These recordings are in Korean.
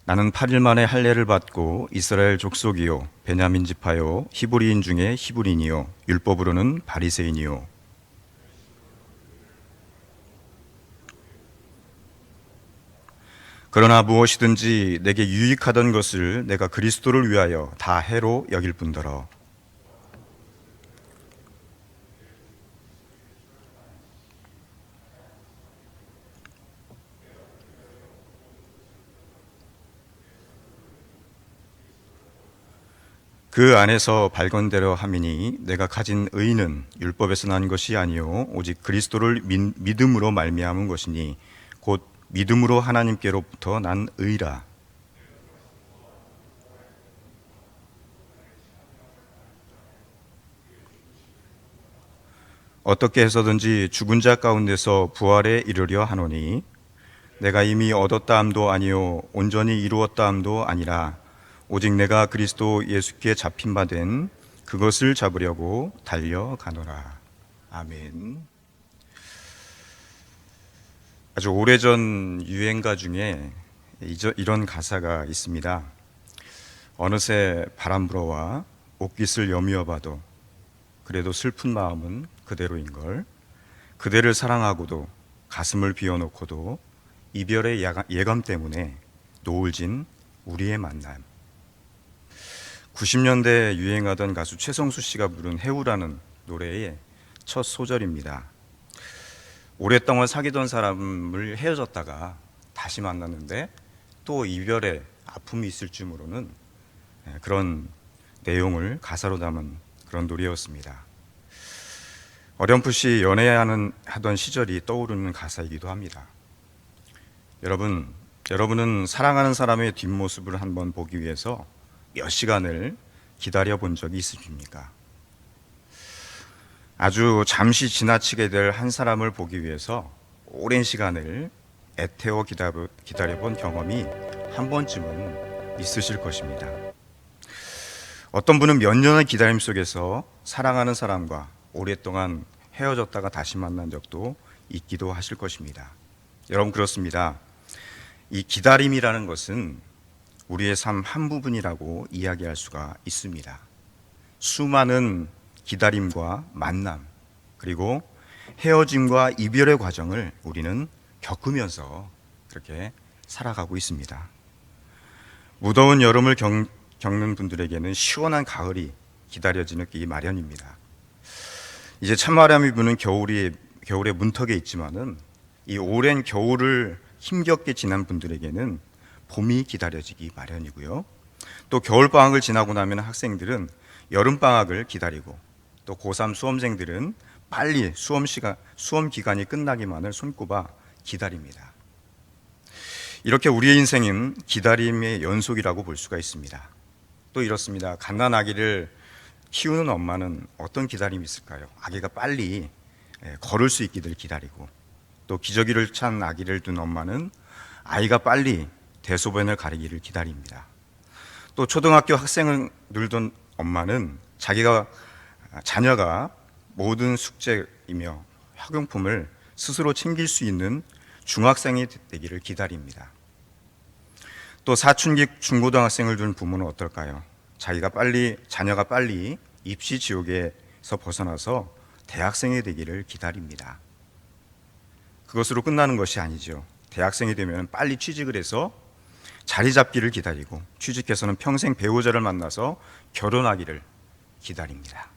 나는 8일 만에 할례를 받고 이스라엘 족속이요 베냐민 지파요 히브리인 중에 히브리인이요 율법으로는 바리새인이요. 그러나 무엇이든지 내게 유익하던 것을 내가 그리스도를 위하여 다 해로 여길 뿐더러. 그 안에서 발견되려 함이니 내가 가진 의는 율법에서 난 것이 아니요 오직 그리스도를 믿음으로 말미암은 것이니 곧 믿음으로 하나님께로부터 난 의라. 어떻게 해서든지 죽은 자 가운데서 부활에 이르려 하노니 내가 이미 얻었다 함도 아니요 온전히 이루었다 함도 아니라 오직 내가 그리스도 예수께 잡힌 바 된 그것을 잡으려고 달려가노라. 아멘. 아주 오래전 유행가 중에 이런 가사가 있습니다. 어느새 바람 불어와 옷깃을 여미어봐도 그래도 슬픈 마음은 그대로인걸. 그대를 사랑하고도 가슴을 비워놓고도 이별의 예감 때문에 노을진 우리의 만남. 90년대에 유행하던 가수 최성수 씨가 부른 해우라는 노래의 첫 소절입니다. 오랫동안 사귀던 사람을 헤어졌다가 다시 만났는데 또 이별의 아픔이 있을 줄 모르는 그런 내용을 가사로 담은 그런 노래였습니다. 어렴풋이 연애하던 시절이 떠오르는 가사이기도 합니다. 여러분은 사랑하는 사람의 뒷모습을 한번 보기 위해서 몇 시간을 기다려 본 적이 있으십니까? 아주 잠시 지나치게 될 한 사람을 보기 위해서 오랜 시간을 애태워 기다려 본 경험이 한 번쯤은 있으실 것입니다. 어떤 분은 몇 년의 기다림 속에서 사랑하는 사람과 오랫동안 헤어졌다가 다시 만난 적도 있기도 하실 것입니다. 여러분, 그렇습니다. 이 기다림이라는 것은 우리의 삶 한 부분이라고 이야기할 수가 있습니다. 수많은 기다림과 만남, 그리고 헤어짐과 이별의 과정을 우리는 겪으면서 그렇게 살아가고 있습니다. 무더운 여름을 겪는 분들에게는 시원한 가을이 기다려지기 마련입니다. 이제 찬바람이 부는 겨울의 문턱에 있지만은 이 오랜 겨울을 힘겹게 지난 분들에게는 봄이 기다려지기 마련이고요. 또 겨울방학을 지나고 나면 학생들은 여름방학을 기다리고 또 고3 수험생들은 빨리 수험 기간이 끝나기만을 손꼽아 기다립니다. 이렇게 우리의 인생은 기다림의 연속이라고 볼 수가 있습니다. 또 이렇습니다. 갓난아기를 키우는 엄마는 어떤 기다림이 있을까요? 아기가 빨리 걸을 수 있기를 기다리고, 또 기저귀를 찬 아기를 둔 엄마는 아이가 빨리 대소변을 가리기를 기다립니다. 또 초등학교 학생을 늘던 엄마는 자녀가 모든 숙제이며 학용품을 스스로 챙길 수 있는 중학생이 되기를 기다립니다. 또 사춘기 중고등학생을 둔 부모는 어떨까요? 자녀가 빨리 입시 지옥에서 벗어나서 대학생이 되기를 기다립니다. 그것으로 끝나는 것이 아니죠. 대학생이 되면 빨리 취직을 해서 자리 잡기를 기다리고, 취직해서는 평생 배우자를 만나서 결혼하기를 기다립니다.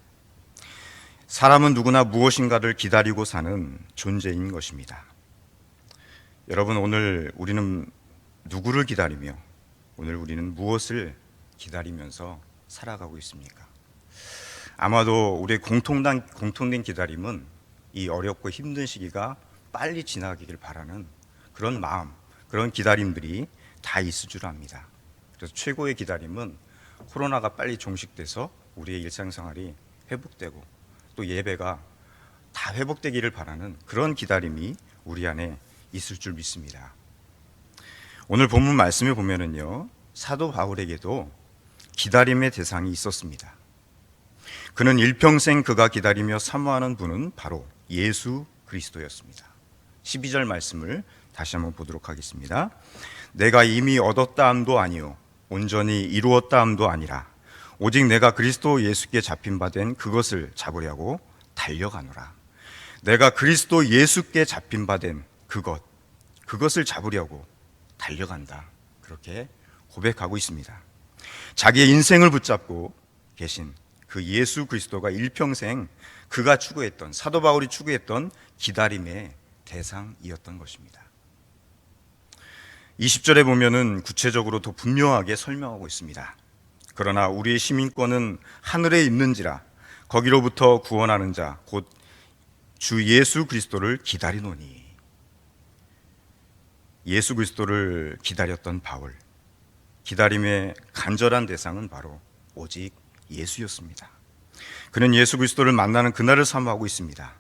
사람은 누구나 무엇인가를 기다리고 사는 존재인 것입니다. 여러분, 오늘 우리는 누구를 기다리며 오늘 우리는 무엇을 기다리면서 살아가고 있습니까? 아마도 우리의 공통된 기다림은 이 어렵고 힘든 시기가 빨리 지나가기를 바라는 그런 마음, 그런 기다림들이 다 있을 줄 압니다. 그래서 최고의 기다림은 코로나가 빨리 종식돼서 우리의 일상생활이 회복되고 또 예배가 다 회복되기를 바라는 그런 기다림이 우리 안에 있을 줄 믿습니다. 오늘 본문 말씀에 보면은요, 사도 바울에게도 기다림의 대상이 있었습니다. 그는 일평생 그가 기다리며 사모하는 분은 바로 예수 그리스도였습니다. 12절 말씀을 다시 한번 보도록 하겠습니다. 내가 이미 얻었다 함도 아니요 온전히 이루었다 함도 아니라 오직 내가 그리스도 예수께 잡힌 바 된 그것을 잡으려고 달려가노라. 내가 그리스도 예수께 잡힌 바 된 그것을 잡으려고 달려간다. 그렇게 고백하고 있습니다. 자기의 인생을 붙잡고 계신 그 예수 그리스도가 일평생 그가 추구했던, 사도 바울이 추구했던 기다림의 대상이었던 것입니다. 20절에 보면은 구체적으로 더 분명하게 설명하고 있습니다. 그러나 우리의 시민권은 하늘에 있는지라 거기로부터 구원하는 자 곧 주 예수 그리스도를 기다리노니. 예수 그리스도를 기다렸던 바울, 기다림의 간절한 대상은 바로 오직 예수였습니다. 그는 예수 그리스도를 만나는 그날을 사모하고 있습니다.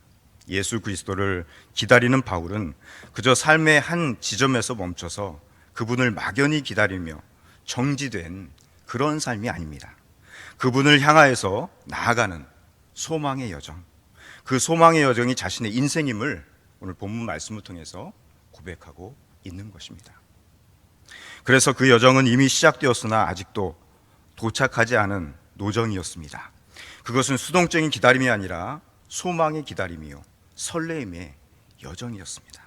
예수 그리스도를 기다리는 바울은 그저 삶의 한 지점에서 멈춰서 그분을 막연히 기다리며 정지된 그런 삶이 아닙니다. 그분을 향하여서 나아가는 소망의 여정, 그 소망의 여정이 자신의 인생임을 오늘 본문 말씀을 통해서 고백하고 있는 것입니다. 그래서 그 여정은 이미 시작되었으나 아직도 도착하지 않은 노정이었습니다. 그것은 수동적인 기다림이 아니라 소망의 기다림이요 설레임의 여정이었습니다.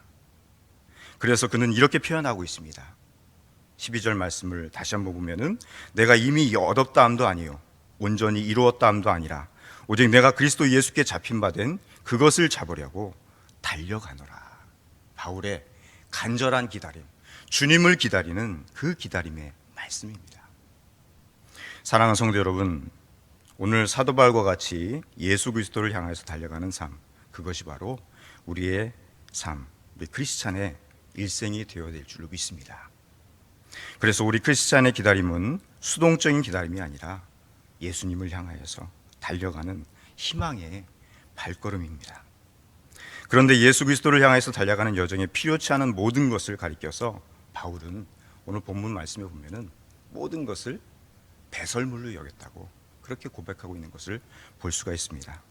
그래서 그는 이렇게 표현하고 있습니다. 12절 말씀을 다시 한번 보면은 내가 이미 얻었다 함도 아니요 온전히 이루었다 함도 아니라 오직 내가 그리스도 예수께 잡힌 바 된 그것을 잡으려고 달려가노라. 바울의 간절한 기다림, 주님을 기다리는 그 기다림의 말씀입니다. 사랑하는 성도 여러분, 오늘 사도 바울과 같이 예수 그리스도를 향해서 달려가는 삶, 그것이 바로 우리의 삶, 우리 크리스찬의 일생이 되어야 될 줄로 믿습니다. 그래서 우리 크리스찬의 기다림은 수동적인 기다림이 아니라 예수님을 향하여서 달려가는 희망의 발걸음입니다. 그런데 예수 그리스도를 향해서 달려가는 여정에 필요치 않은 모든 것을 가리켜서 바울은 오늘 본문 말씀에 보면은 모든 것을 배설물로 여겼다고 그렇게 고백하고 있는 것을 볼 수가 있습니다.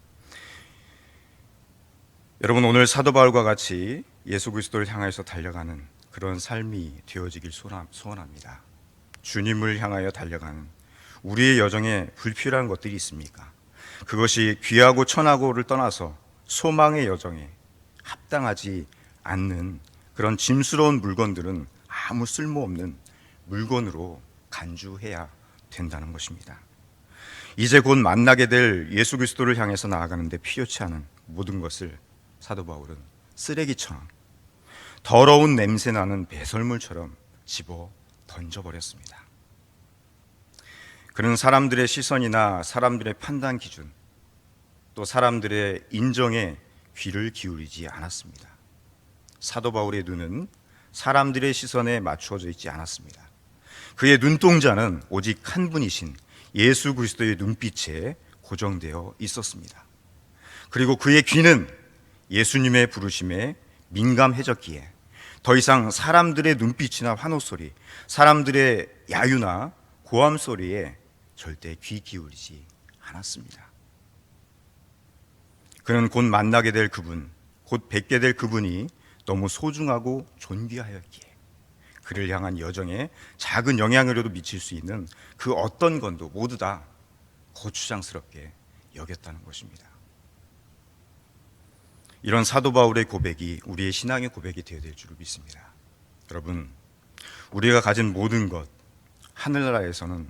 여러분, 오늘 사도 바울과 같이 예수 그리스도를 향해서 달려가는 그런 삶이 되어지길 소원합니다. 주님을 향하여 달려가는 우리의 여정에 불필요한 것들이 있습니까? 그것이 귀하고 천하고를 떠나서 소망의 여정에 합당하지 않는 그런 짐스러운 물건들은 아무 쓸모없는 물건으로 간주해야 된다는 것입니다. 이제 곧 만나게 될 예수 그리스도를 향해서 나아가는데 필요치 않은 모든 것을 사도 바울은 쓰레기처럼 더러운 냄새 나는 배설물처럼 집어 던져버렸습니다. 그는 사람들의 시선이나 사람들의 판단 기준, 또 사람들의 인정에 귀를 기울이지 않았습니다. 사도 바울의 눈은 사람들의 시선에 맞추어져 있지 않았습니다. 그의 눈동자는 오직 한 분이신 예수 그리스도의 눈빛에 고정되어 있었습니다. 그리고 그의 귀는 예수님의 부르심에 민감해졌기에 더 이상 사람들의 눈빛이나 환호 소리, 사람들의 야유나 고함 소리에 절대 귀 기울이지 않았습니다. 그는 곧 만나게 될 그분, 곧 뵙게 될 그분이 너무 소중하고 존귀하였기에 그를 향한 여정에 작은 영향이라도 미칠 수 있는 그 어떤 건도 모두 다 거추장스럽게 여겼다는 것입니다. 이런 사도 바울의 고백이 우리의 신앙의 고백이 되어야 될 줄 믿습니다. 여러분, 우리가 가진 모든 것, 하늘나라에서는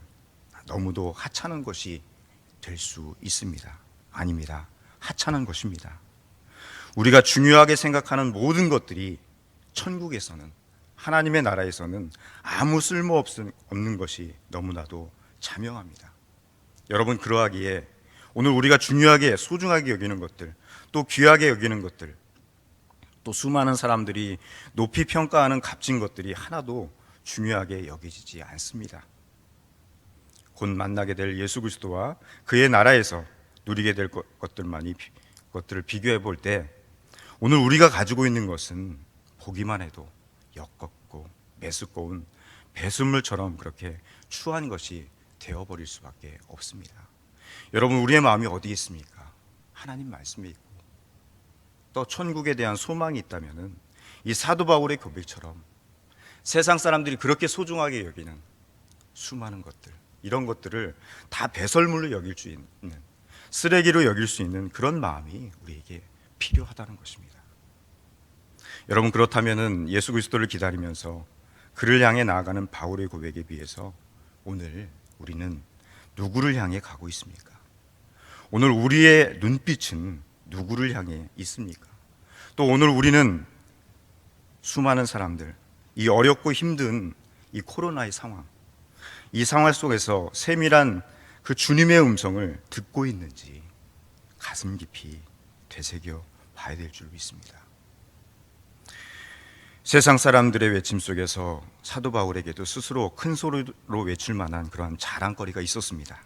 너무도 하찮은 것이 될 수 있습니다. 아닙니다. 하찮은 것입니다. 우리가 중요하게 생각하는 모든 것들이 천국에서는, 하나님의 나라에서는 아무 쓸모없는 것이 너무나도 자명합니다. 여러분, 그러하기에 오늘 우리가 중요하게 소중하게 여기는 것들, 또 귀하게 여기는 것들, 또 수많은 사람들이 높이 평가하는 값진 것들이 하나도 중요하게 여기지지 않습니다. 곧 만나게 될 예수 그리스도와 그의 나라에서 누리게 될 것들을 비교해 볼 때 오늘 우리가 가지고 있는 것은 보기만 해도 역겹고 메스꺼운 배설물처럼 그렇게 추한 것이 되어버릴 수밖에 없습니다. 여러분, 우리의 마음이 어디에 있습니까? 하나님 말씀에 있고 또 천국에 대한 소망이 있다면은 이 사도 바울의 고백처럼 세상 사람들이 그렇게 소중하게 여기는 수많은 것들, 이런 것들을 다 배설물로 여길 수 있는, 쓰레기로 여길 수 있는 그런 마음이 우리에게 필요하다는 것입니다. 여러분, 그렇다면은 예수 그리스도를 기다리면서 그를 향해 나아가는 바울의 고백에 비해서 오늘 우리는 누구를 향해 가고 있습니까? 오늘 우리의 눈빛은 누구를 향해 있습니까? 또 오늘 우리는 수많은 사람들, 이 어렵고 힘든 이 코로나의 상황, 이 상황 속에서 세밀한 그 주님의 음성을 듣고 있는지 가슴 깊이 되새겨 봐야 될 줄 믿습니다. 세상 사람들의 외침 속에서 사도 바울에게도 스스로 큰 소리로 외칠 만한 그러한 자랑거리가 있었습니다.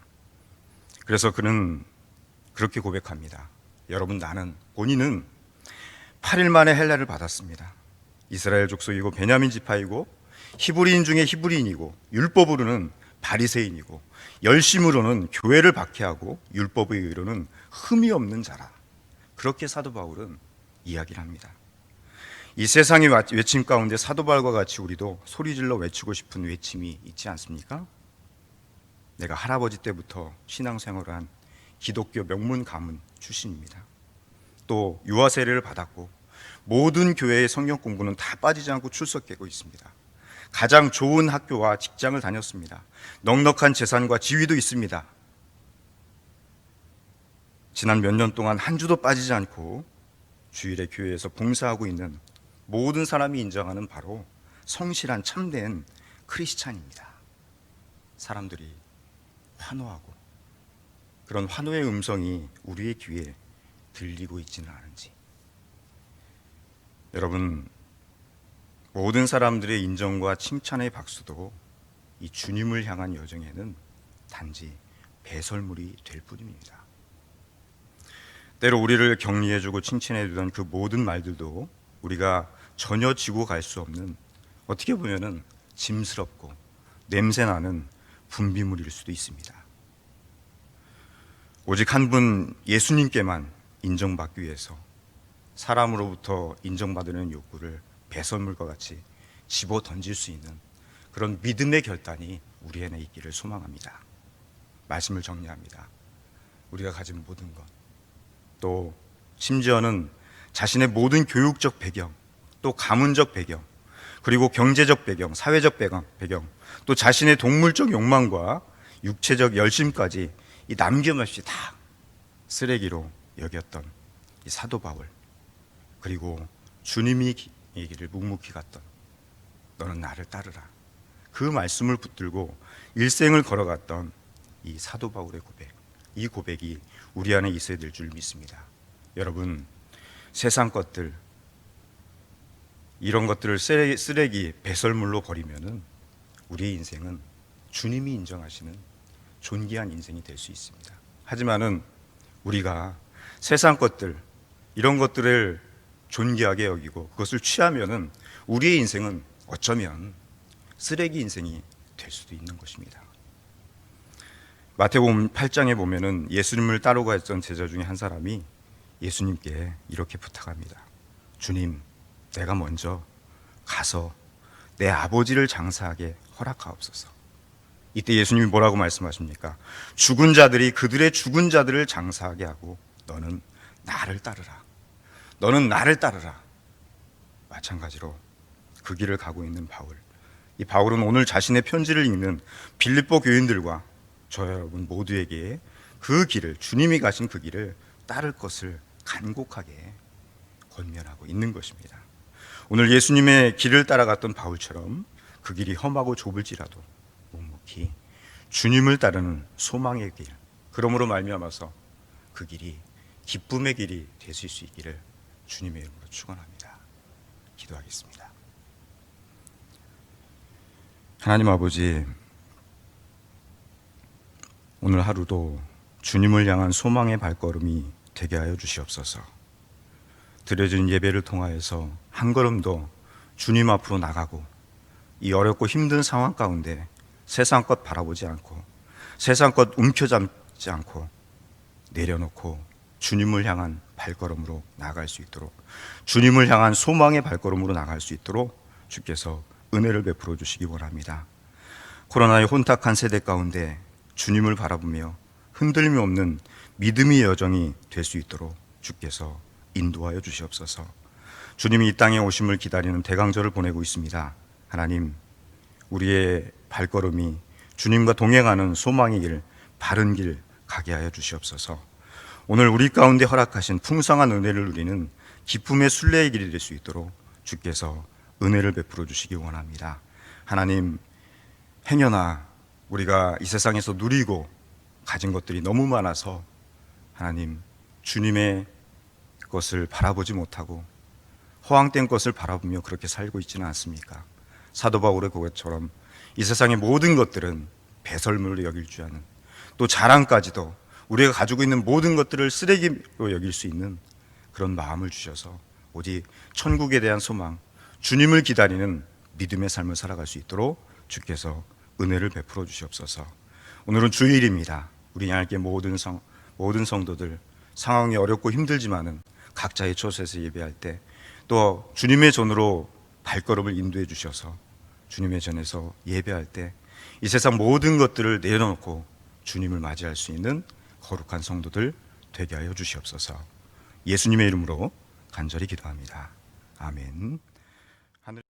그래서 그는 그렇게 고백합니다. 여러분, 본인은 8일 만에 헬라를 받았습니다. 이스라엘 족속이고 베냐민 지파이고 히브리인 중에 히브리인이고 율법으로는 바리새인이고 열심으로는 교회를 박해하고 율법의 의로는 흠이 없는 자라. 그렇게 사도 바울은 이야기를 합니다. 이 세상의 외침 가운데 사도 바울과 같이 우리도 소리질러 외치고 싶은 외침이 있지 않습니까? 내가 할아버지 때부터 신앙생활을 한 기독교 명문 가문 출신입니다. 또 유아 세례를 받았고 모든 교회의 성경 공부는 다 빠지지 않고 출석하고 있습니다. 가장 좋은 학교와 직장을 다녔습니다. 넉넉한 재산과 지위도 있습니다. 지난 몇 년 동안 한 주도 빠지지 않고 주일에 교회에서 봉사하고 있는 모든 사람이 인정하는 바로 성실한 참된 크리스찬입니다. 사람들이 환호하고 그런 환호의 음성이 우리의 귀에 들리고 있지는 않은지. 여러분, 모든 사람들의 인정과 칭찬의 박수도 이 주님을 향한 여정에는 단지 배설물이 될 뿐입니다. 때로 우리를 격려해주고 칭찬해주던 그 모든 말들도 우리가 전혀 지고 갈 수 없는, 어떻게 보면은 짐스럽고 냄새나는 분비물일 수도 있습니다. 오직 한 분 예수님께만 인정받기 위해서 사람으로부터 인정받으려는 욕구를 배설물과 같이 집어 던질 수 있는 그런 믿음의 결단이 우리 안에 있기를 소망합니다. 말씀을 정리합니다. 우리가 가진 모든 것, 또 심지어는 자신의 모든 교육적 배경, 또 가문적 배경, 그리고 경제적 배경, 사회적 배경, 또 자신의 동물적 욕망과 육체적 열심까지 이 남김없이 다 쓰레기로 여겼던 이 사도 바울, 그리고 주님이 얘기를 묵묵히 갔던 너는 나를 따르라, 그 말씀을 붙들고 일생을 걸어갔던 이 사도 바울의 고백, 이 고백이 우리 안에 있어야 될 줄 믿습니다. 여러분, 세상 것들, 이런 것들을 쓰레기 배설물로 버리면은 우리의 인생은 주님이 인정하시는 존귀한 인생이 될 수 있습니다. 하지만은 우리가 세상 것들, 이런 것들을 존귀하게 여기고 그것을 취하면은 우리의 인생은 어쩌면 쓰레기 인생이 될 수도 있는 것입니다. 마태복음 8장에 보면은 예수님을 따르고 했던 제자 중에 한 사람이 예수님께 이렇게 부탁합니다. 주님, 내가 먼저 가서 내 아버지를 장사하게 허락하옵소서. 이때 예수님이 뭐라고 말씀하십니까? 죽은 자들이 그들의 죽은 자들을 장사하게 하고 너는 나를 따르라. 너는 나를 따르라. 마찬가지로 그 길을 가고 있는 바울. 이 바울은 오늘 자신의 편지를 읽는 빌립보 교인들과 저 여러분 모두에게 그 길을, 주님이 가신 그 길을 따를 것을 간곡하게 권면하고 있는 것입니다. 오늘 예수님의 길을 따라갔던 바울처럼 그 길이 험하고 좁을지라도 묵묵히 주님을 따르는 소망의 길, 그러므로 말미암아서 그 길이 기쁨의 길이 되실 수 있기를 주님의 이름으로 축원합니다. 기도하겠습니다. 하나님 아버지, 오늘 하루도 주님을 향한 소망의 발걸음이 되게 하여 주시옵소서. 드려진 예배를 통하여서 한 걸음도 주님 앞으로 나가고 이 어렵고 힘든 상황 가운데 세상 것 바라보지 않고 세상 것 움켜잡지 않고 내려놓고 주님을 향한 발걸음으로 나아갈 수 있도록, 주님을 향한 소망의 발걸음으로 나아갈 수 있도록 주께서 은혜를 베풀어 주시기 원합니다. 코로나의 혼탁한 세대 가운데 주님을 바라보며 흔들림 없는 믿음의 여정이 될 수 있도록 주께서 인도하여 주시옵소서. 주님이 이 땅에 오심을 기다리는 대강절을 보내고 있습니다. 하나님, 우리의 발걸음이 주님과 동행하는 소망의 길, 바른 길 가게 하여 주시옵소서. 오늘 우리 가운데 허락하신 풍성한 은혜를 누리는 기쁨의 순례의 길이 될 수 있도록 주께서 은혜를 베풀어 주시기 원합니다. 하나님, 행여나 우리가 이 세상에서 누리고 가진 것들이 너무 많아서 하나님, 주님의 것을 바라보지 못하고 허황된 것을 바라보며 그렇게 살고 있지는 않습니까? 사도 바울의 그것처럼 이 세상의 모든 것들은 배설물로 여길 줄 아는, 또 자랑까지도 우리가 가지고 있는 모든 것들을 쓰레기로 여길 수 있는 그런 마음을 주셔서 오직 천국에 대한 소망, 주님을 기다리는 믿음의 삶을 살아갈 수 있도록 주께서 은혜를 베풀어 주시옵소서. 오늘은 주일입니다. 우리 하나님께 모든 성도들 상황이 어렵고 힘들지만은 각자의 처소에서 예배할 때 또 주님의 전으로 발걸음을 인도해 주셔서 주님의 전에서 예배할 때 이 세상 모든 것들을 내려놓고 주님을 맞이할 수 있는 거룩한 성도들 되게 하여 주시옵소서. 예수님의 이름으로 간절히 기도합니다. 아멘.